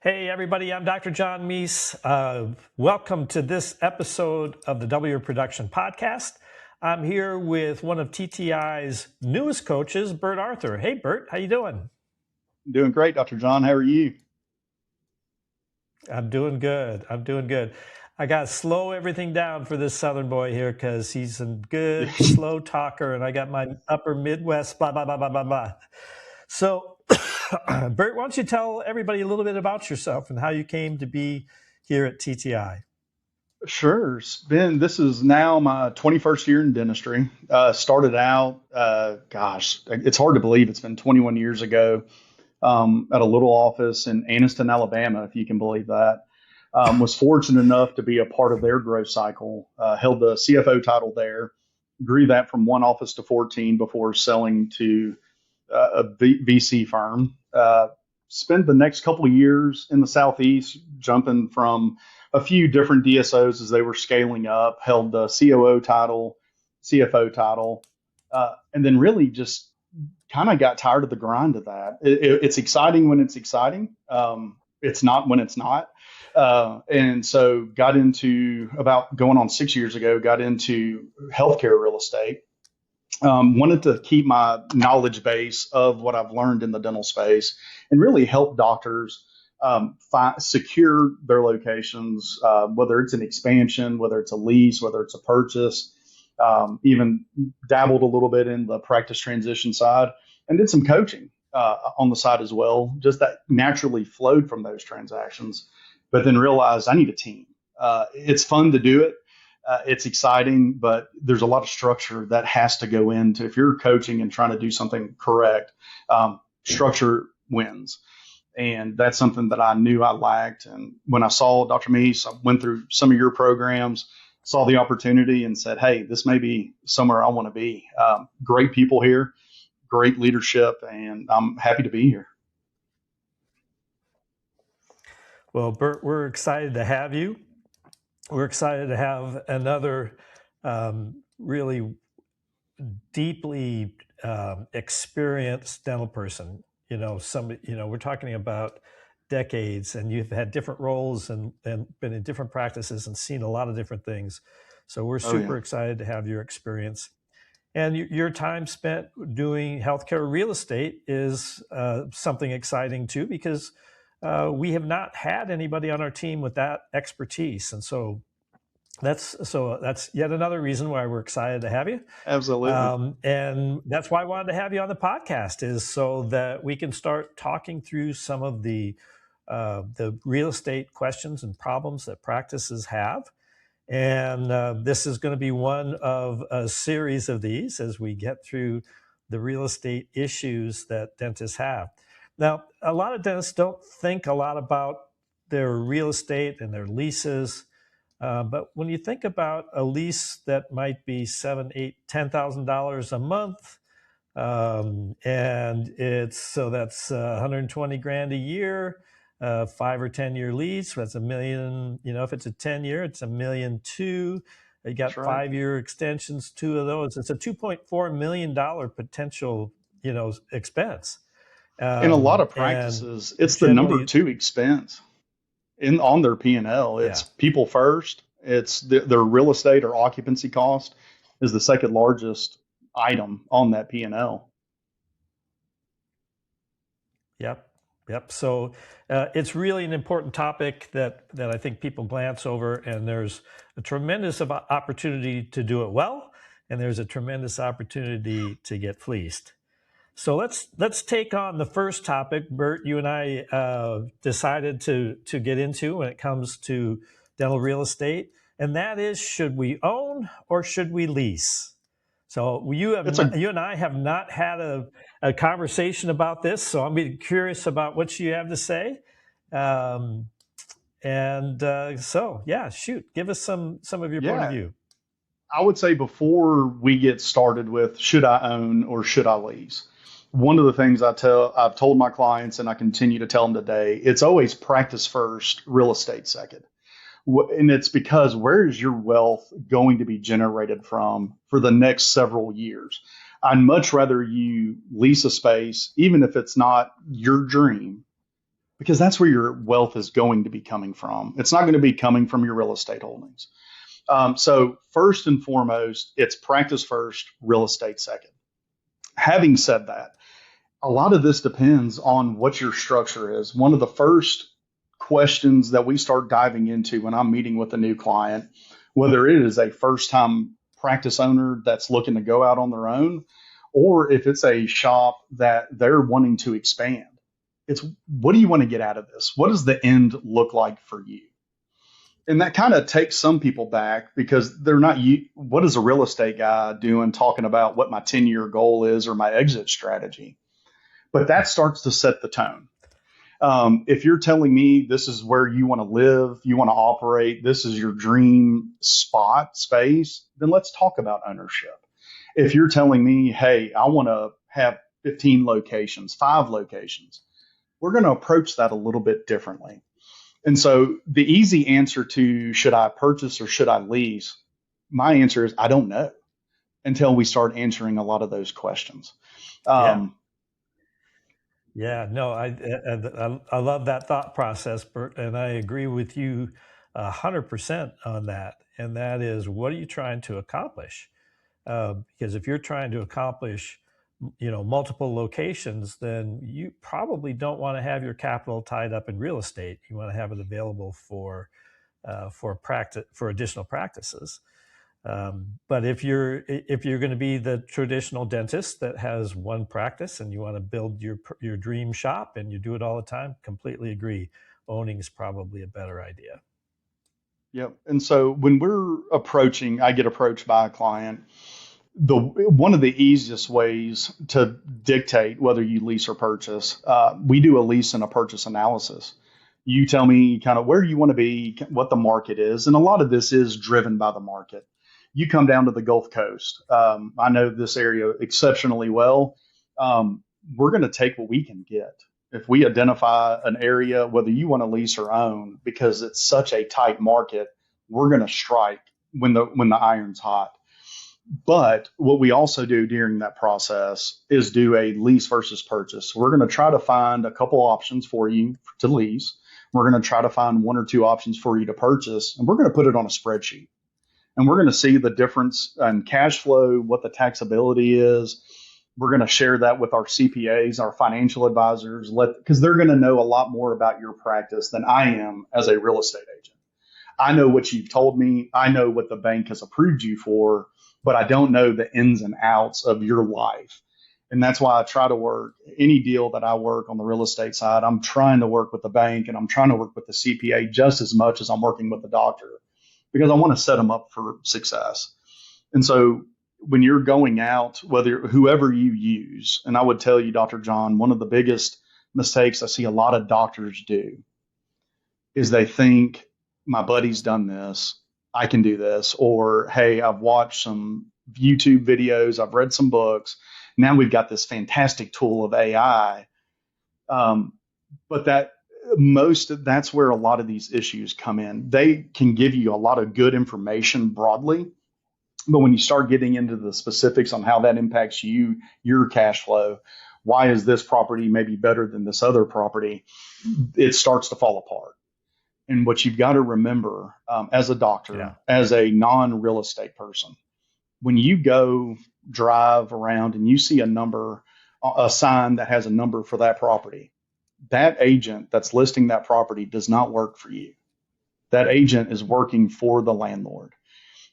Hey, everybody, I'm Dr. John Meese. Welcome to this episode of the W Production Podcast. I'm here with one of TTI's newest coaches, Burt Arthur. Hey, Burt, how you doing? Doing great, Dr. John. How are you? I'm doing good. I got to slow everything down for this Southern boy here because he's a good, slow talker, and I got my upper Midwest, blah, blah, blah, blah, blah, blah. So, Burt, why don't you tell everybody a little bit about yourself and how you came to be here at TTI? Sure. This is now my 21st year in dentistry. Started out, it's hard to believe it's been 21 years ago at a little office in Anniston, Alabama, if you can believe that. Was fortunate enough to be a part of their growth cycle, held the CFO title there, grew that from one office to 14 before selling to VC firm. Spent the next couple of years in the Southeast, jumping from a few different DSOs as they were scaling up, held the COO title, CFO title, and then really just kind of got tired of the grind of that. It's exciting when it's exciting. It's not when it's not. And so got into, about going on 6 years ago, got into healthcare real estate. Wanted to keep my knowledge base of what I've learned in the dental space and really help doctors secure their locations, whether it's an expansion, whether it's a lease, whether it's a purchase, even dabbled a little bit in the practice transition side and did some coaching on the side as well. Just that naturally flowed from those transactions, but then realized I need a team. It's fun to do it. It's exciting, but there's a lot of structure that has to go into, if you're coaching and trying to do something correct, structure wins. And that's something that I knew I lacked. And when I saw Dr. Meese, I went through some of your programs, saw the opportunity and said, hey, this may be somewhere I want to be. Great people here, great leadership, and I'm happy to be here. Well, Burt, we're excited to have you. We're excited to have another really deeply experienced dental person. We're talking about decades, and you've had different roles and been in different practices and seen a lot of different things. So we're super excited to have your experience. And your time spent doing healthcare real estate is something exciting too, because we have not had anybody on our team with that expertise. And so that's yet another reason why we're excited to have you. Absolutely. And that's why I wanted to have you on the podcast, is so that we can start talking through some of the real estate questions and problems that practices have. And this is going to be one of a series of these as we get through the real estate issues that dentists have. Now, a lot of dentists don't think a lot about their real estate and their leases. But when you think about a lease that might be $7,000, $8,000, $10,000 a month, and that's 120 grand a year, 5 or 10 year lease. That's $1 million. If it's a 10-year, it's $1.2 million. You got 5-year extensions, 2 of those. It's a $2.4 million potential, expense. In a lot of practices, it's the number 2 expense on their P&L. It's people first. It's their real estate or occupancy cost is the second largest item on that P&L. Yep. So it's really an important topic that I think people glance over, and there's a tremendous opportunity to do it well, and there's a tremendous opportunity to get fleeced. So let's take on the first topic, Burt, you and I decided to get into when it comes to dental real estate, and that is, should we own or should we lease? So you and I have not had a conversation about this, so I'm curious about what you have to say. Shoot, give us some of your point of view. I would say before we get started with should I own or should I lease, one of the things I've told my clients, and I continue to tell them today, it's always practice first, real estate second. And it's because where is your wealth going to be generated from for the next several years? I'd much rather you lease a space, even if it's not your dream, because that's where your wealth is going to be coming from. It's not going to be coming from your real estate holdings. So first and foremost, it's practice first, real estate second. Having said that, a lot of this depends on what your structure is. One of the first questions that we start diving into when I'm meeting with a new client, whether it is a first time practice owner that's looking to go out on their own, or if it's a shop that they're wanting to expand, it's what do you want to get out of this? What does the end look like for you? And that kind of takes some people back because they're not, what is a real estate guy doing talking about what my 10-year goal is or my exit strategy? But that starts to set the tone. If you're telling me this is where you want to live, you want to operate, this is your dream space, then let's talk about ownership. If you're telling me, hey, I want to have 15 locations, 5 locations, we're going to approach that a little bit differently. And so the easy answer to should I purchase or should I lease, my answer is I don't know until we start answering a lot of those questions. Yeah. Yeah, no, I love that thought process, Bert, and I agree with you 100% on that. And that is, what are you trying to accomplish? Because if you're trying to accomplish, multiple locations, then you probably don't want to have your capital tied up in real estate. You want to have it available for practice, for additional practices. But if you're going to be the traditional dentist that has one practice and you want to build your dream shop and you do it all the time, completely agree. Owning is probably a better idea. Yep. And so when I get approached by a client, one of the easiest ways to dictate whether you lease or purchase, we do a lease and a purchase analysis. You tell me kind of where you want to be, what the market is, and a lot of this is driven by the market. You come down to the Gulf Coast. I know this area exceptionally well. We're going to take what we can get. If we identify an area, whether you want to lease or own, because it's such a tight market, we're going to strike when the iron's hot. But what we also do during that process is do a lease versus purchase. We're going to try to find a couple options for you to lease. We're going to try to find 1 or 2 options for you to purchase, and we're going to put it on a spreadsheet. And we're going to see the difference in cash flow, what the taxability is. We're going to share that with our CPAs, our financial advisors, because they're going to know a lot more about your practice than I am as a real estate agent. I know what you've told me. I know what the bank has approved you for, but I don't know the ins and outs of your life. And that's why I try to work any deal that I work on the real estate side. I'm trying to work with the bank and I'm trying to work with the CPA just as much as I'm working with the doctor, because I want to set them up for success. And so when you're going out, whoever you use, and I would tell you, Dr. John, one of the biggest mistakes I see a lot of doctors do is they think my buddy's done this, I can do this, or hey, I've watched some YouTube videos, I've read some books. Now we've got this fantastic tool of AI. But that's where a lot of these issues come in. They can give you a lot of good information broadly, but when you start getting into the specifics on how that impacts your cash flow, why is this property maybe better than this other property, it starts to fall apart. And what you've got to remember as a doctor, as a non-real estate person, when you go drive around and you see a sign that has a number for that property, that agent that's listing that property does not work for you. That agent is working for the landlord.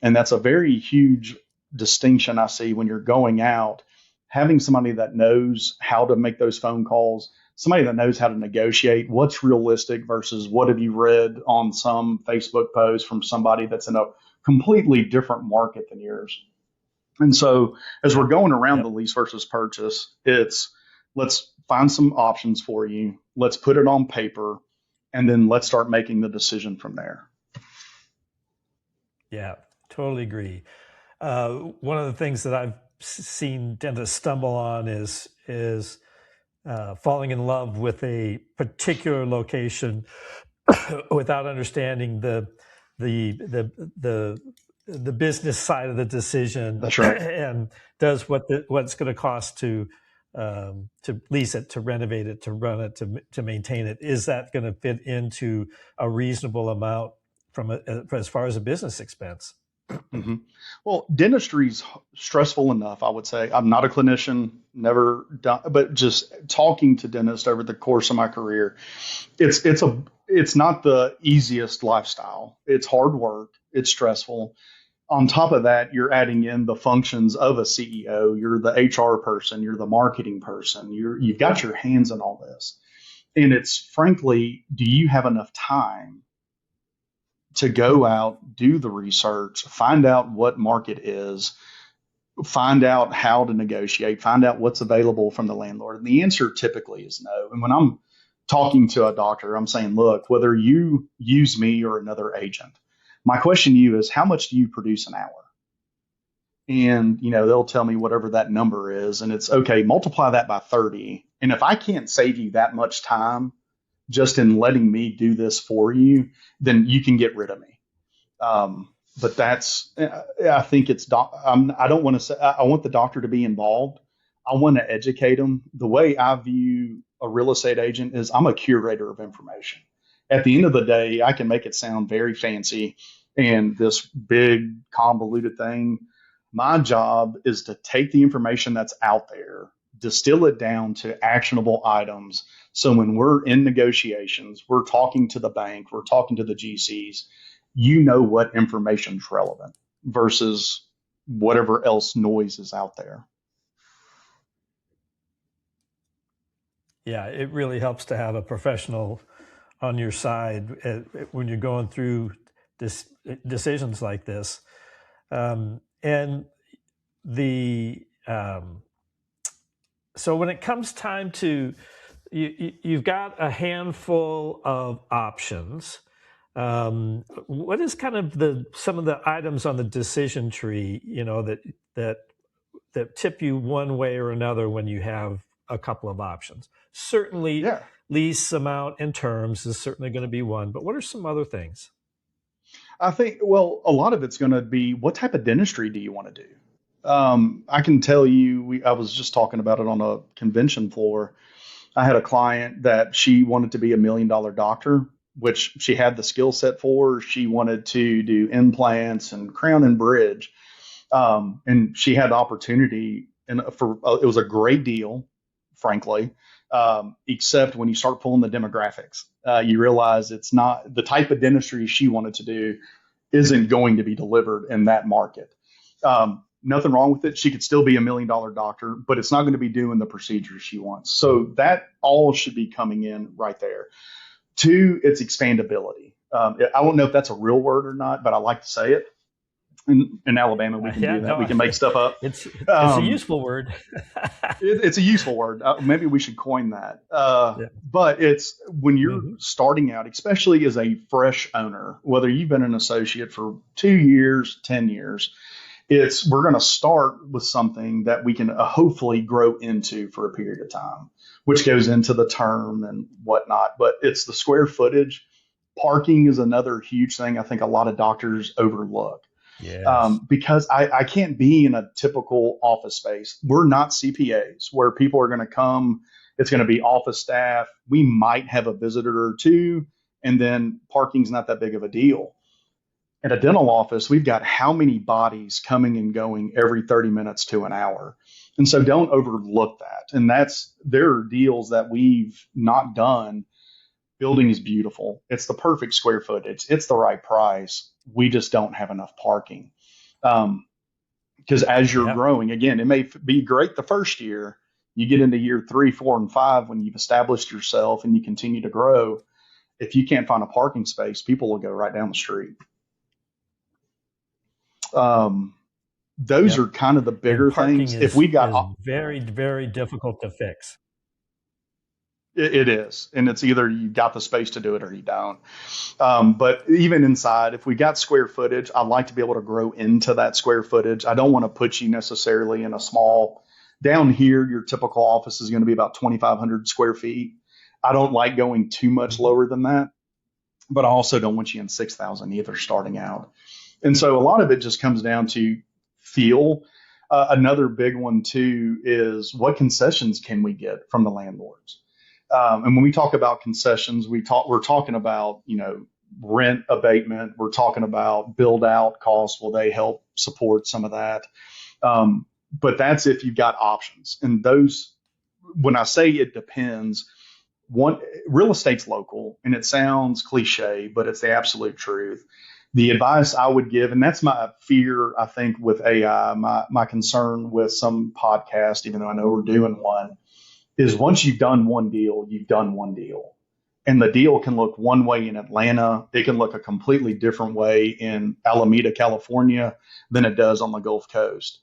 And that's a very huge distinction I see when you're going out, having somebody that knows how to make those phone calls, somebody that knows how to negotiate what's realistic versus what have you read on some Facebook post from somebody that's in a completely different market than yours. And so as we're going around the lease versus purchase, let's find some options for you. Let's put it on paper, and then let's start making the decision from there. Yeah, totally agree. One of the things that I've seen dentists stumble on is falling in love with a particular location without understanding the business side of the decision. That's right. And does what it's going to cost to to lease it, to renovate it, to run it, to maintain it. Is that going to fit into a reasonable amount as far as a business expense? Hmm. Well, dentistry's stressful enough, I would say. I'm not a clinician, never done, but just talking to dentists over the course of my career, it's not the easiest lifestyle. It's hard work. It's stressful. On top of that, you're adding in the functions of a CEO. You're the HR person. You're the marketing person. You've got your hands in all this, and it's frankly, do you have enough time to go out, do the research, find out what market is, find out how to negotiate, find out what's available from the landlord? And the answer typically is no. And when I'm talking to a doctor, I'm saying, look, whether you use me or another agent, my question to you is, how much do you produce an hour? And, they'll tell me whatever that number is. And it's okay, multiply that by 30. And if I can't save you that much time just in letting me do this for you, then you can get rid of me. But I think I don't want to say, I want the doctor to be involved. I want to educate them. The way I view a real estate agent is I'm a curator of information. At the end of the day, I can make it sound very fancy and this big convoluted thing. My job is to take the information that's out there, distill it down to actionable items. So when we're in negotiations, we're talking to the bank, we're talking to the GCs, what information is relevant versus whatever else noise is out there. Yeah, it really helps to have a professional on your side when you're going through decisions like this. And so when it comes time to, you've got a handful of options. What is kind of some of the items on the decision tree, that tip you one way or another when you have a couple of options? Certainly, Yeah. lease amount and terms is certainly going to be one, but what are some other things? I think, well, a lot of it's going to be, what type of dentistry do you want to do? I can tell you, I was just talking about it on a convention floor. I had a client that she wanted to be $1 million doctor, which she had the skill set for. She wanted to do implants and crown and bridge. And she had the opportunity, and it was a great deal, frankly, except when you start pulling the demographics, you realize it's not the type of dentistry she wanted to do isn't going to be delivered in that market. Nothing wrong with it. She could still be $1 million doctor, but it's not going to be doing the procedures she wants. So that all should be coming in right there. Two, it's expandability. I don't know if that's a real word or not, but I like to say it. In Alabama, we can do that. No, we can make stuff up. It's a useful word. It's a useful word. Maybe we should coin that. But it's when you're starting out, especially as a fresh owner, whether you've been an associate for 2 years, 10 years, we're going to start with something that we can hopefully grow into for a period of time, which goes into the term and whatnot. But it's the square footage. Parking is another huge thing I think a lot of doctors overlook. Yes. Because I can't be in a typical office space. We're not CPAs where people are going to come. It's going to be office staff. We might have a visitor or two, and then parking's not that big of a deal. At a dental office, we've got how many bodies coming and going every 30 minutes to an hour. And so don't overlook that. And there are deals that we've not done. Building is beautiful. It's the perfect square footage. It's the right price. We just don't have enough parking. Because as you're growing, again, it may be great the first year. You get into year 3, 4, and 5 when you've established yourself and you continue to grow. If you can't find a parking space, people will go right down the street. Those are kind of the bigger things. If we got very, very difficult to fix. It is. And it's either you got the space to do it or you don't. But even inside, if we got square footage, I'd like to be able to grow into that square footage. I don't want to put you necessarily in a small, down here, your typical office is going to be about 2,500 square feet. I don't like going too much lower than that, but I also don't want you in 6,000 either starting out. And so a lot of it just comes down to feel. Another big one too is what concessions can we get from the landlords? And when we talk about concessions, we're talking about, rent abatement. We're talking about build out costs. Will they help support some of that? But that's if you've got options. And those, when I say it depends, one, real estate's local, and it sounds cliche, but it's the absolute truth. The advice I would give, and that's my fear, I think, with AI, my concern with some podcast, even though I know we're doing one, is once you've done one deal, you've done one deal. And the deal can look one way in Atlanta. It can look a completely different way in Alameda, California than it does on the Gulf Coast,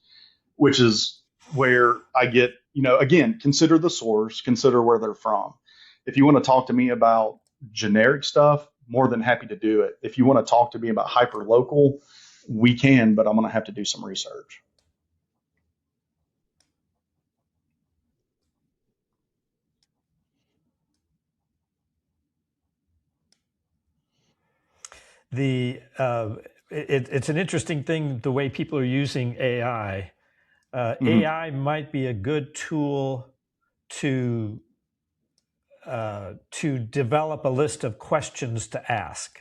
which is where I get, again, consider the source, consider where they're from. If you want to talk to me about generic stuff, more than happy to do it. If you want to talk to me about hyper local, we can, but I'm going to have to do some research. The it's an interesting thing the way people are using AI. Mm-hmm. AI might be a good tool to develop a list of questions to ask.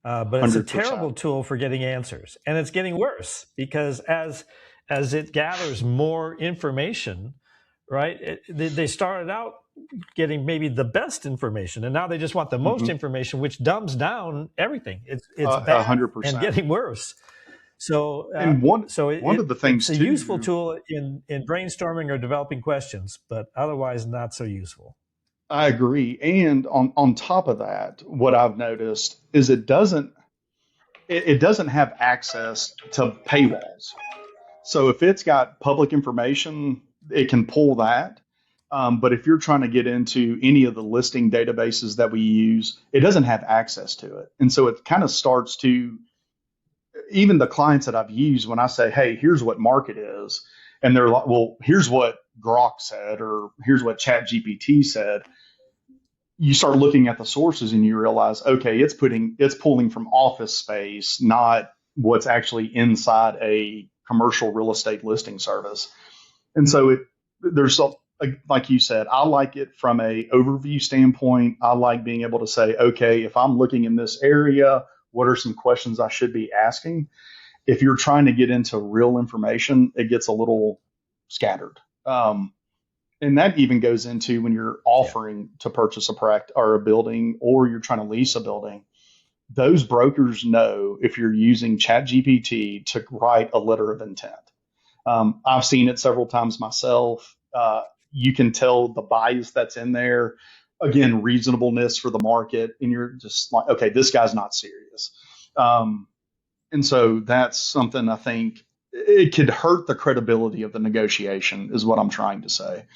But it's a 100%. terrible tool for getting answers, and it's getting worse because as it gathers more information, right? They started out getting maybe the best information, and now they just want the most Mm-hmm. information, which dumbs down everything. It's A bad hundred and percent. getting worse. So And one so one of the it's things a useful too, tool in brainstorming or developing questions, but otherwise not so useful. I agree. And on top of that, what I've noticed is it doesn't have access to paywalls. So if it's got public information, it can pull that. But if you're trying to get into any of the listing databases that we use, it doesn't have access to it. And so it kind of starts to, even the clients that I've used, when I say, hey, here's what market is, and they're like, well, here's what Grok said, or here's what Chat GPT said, you start looking at the sources and you realize, okay, it's pulling from office space, not what's actually inside a commercial real estate listing service. And so there's like you said, I like it from a overview standpoint. I like being able to say, okay, if I'm looking in this area, what are some questions I should be asking? If you're trying to get into real information, it gets a little scattered. And that even goes into when you're Yeah. offering to purchase a product or a building, or you're trying to lease a building. Those brokers know if you're using ChatGPT to write a letter of intent. I've seen it several times myself. You can tell the bias that's in there. Again, reasonableness for the market, and you're just like, okay, this guy's not serious. Um, and so that's something I think it could hurt the credibility of the negotiation, is what I'm trying to say.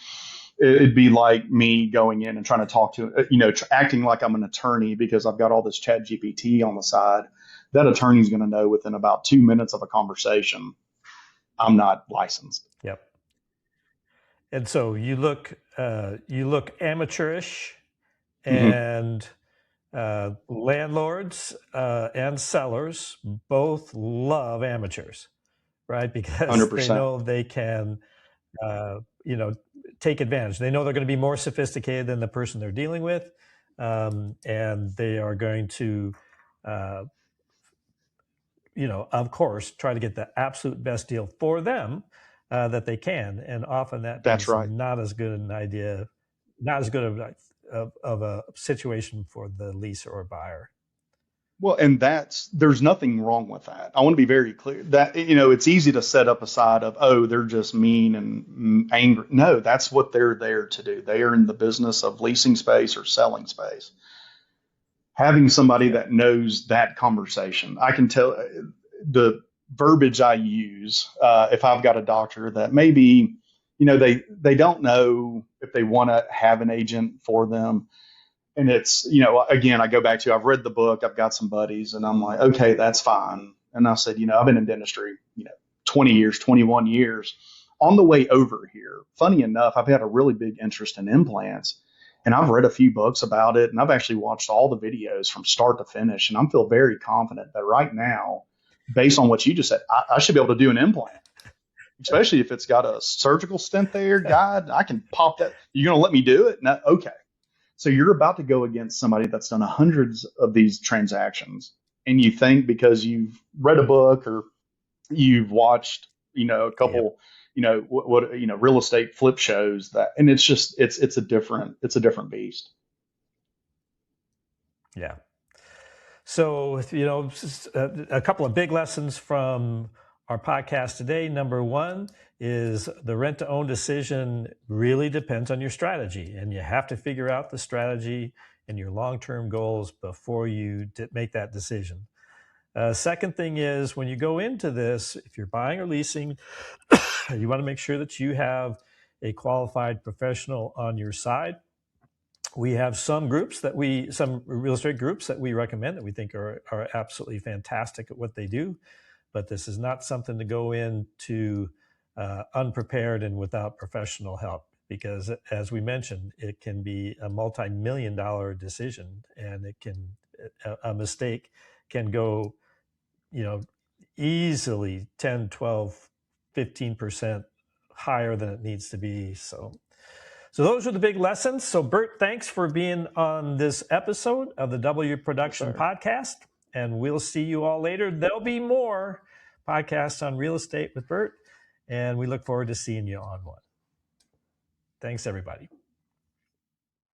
It'd be like me going in and trying to talk to, acting like I'm an attorney because I've got all this Chat GPT on the side. That attorney's going to know within about 2 minutes of a conversation, I'm not licensed. Yep. And so you look amateurish, Mm-hmm. and landlords and sellers both love amateurs, right? Because they 100%. know they can, uh, you know, take advantage. They know they're going to be more sophisticated than the person they're dealing with, and they are going to, uh, of course, try to get the absolute best deal for them that they can. And often that That's means right. not as good an idea, not as good of a situation for the leaser or buyer. Well, and there's nothing wrong with that. I want to be very clear that, it's easy to set up a side of, oh, they're just mean and angry. No, that's what they're there to do. They are in the business of leasing space or selling space. Having somebody Yeah. that knows that conversation, I can tell the verbiage I use. If I've got a doctor that maybe, they don't know if they want to have an agent for them, and it's, again, I go back to, I've read the book, I've got some buddies, and I'm like, okay, that's fine. And I said, I've been in dentistry, 20 years, 21 years. On the way over here, funny enough, I've had a really big interest in implants, and I've read a few books about it, and I've actually watched all the videos from start to finish. And I feel very confident that right now, based on what you just said, I should be able to do an implant. especially if it's got a surgical stent there. God, I can pop that. You're going to let me do it? No, okay. So you're about to go against somebody that's done hundreds of these transactions, and you think because you've read a book or you've watched, a Yep. couple, real estate flip shows that, and it's just it's a different beast. Yeah. So, a couple of big lessons from our podcast today. Number one is the rent to own decision really depends on your strategy, and you have to figure out the strategy and your long term goals before you make that decision. Second thing is when you go into this, if you're buying or leasing, you want to make sure that you have a qualified professional on your side. We have some real estate groups that we recommend that we think are absolutely fantastic at what they do, but this is not something to go into unprepared and without professional help, because as we mentioned, it can be a multi-million-dollar decision, and a mistake can go, easily 10, 12, 15% higher than it needs to be. So those are the big lessons. So Burt, thanks for being on this episode of the W Yes, Production sir. Podcast, and we'll see you all later. There'll be more podcasts on real estate with Burt, and we look forward to seeing you on one. Thanks, everybody.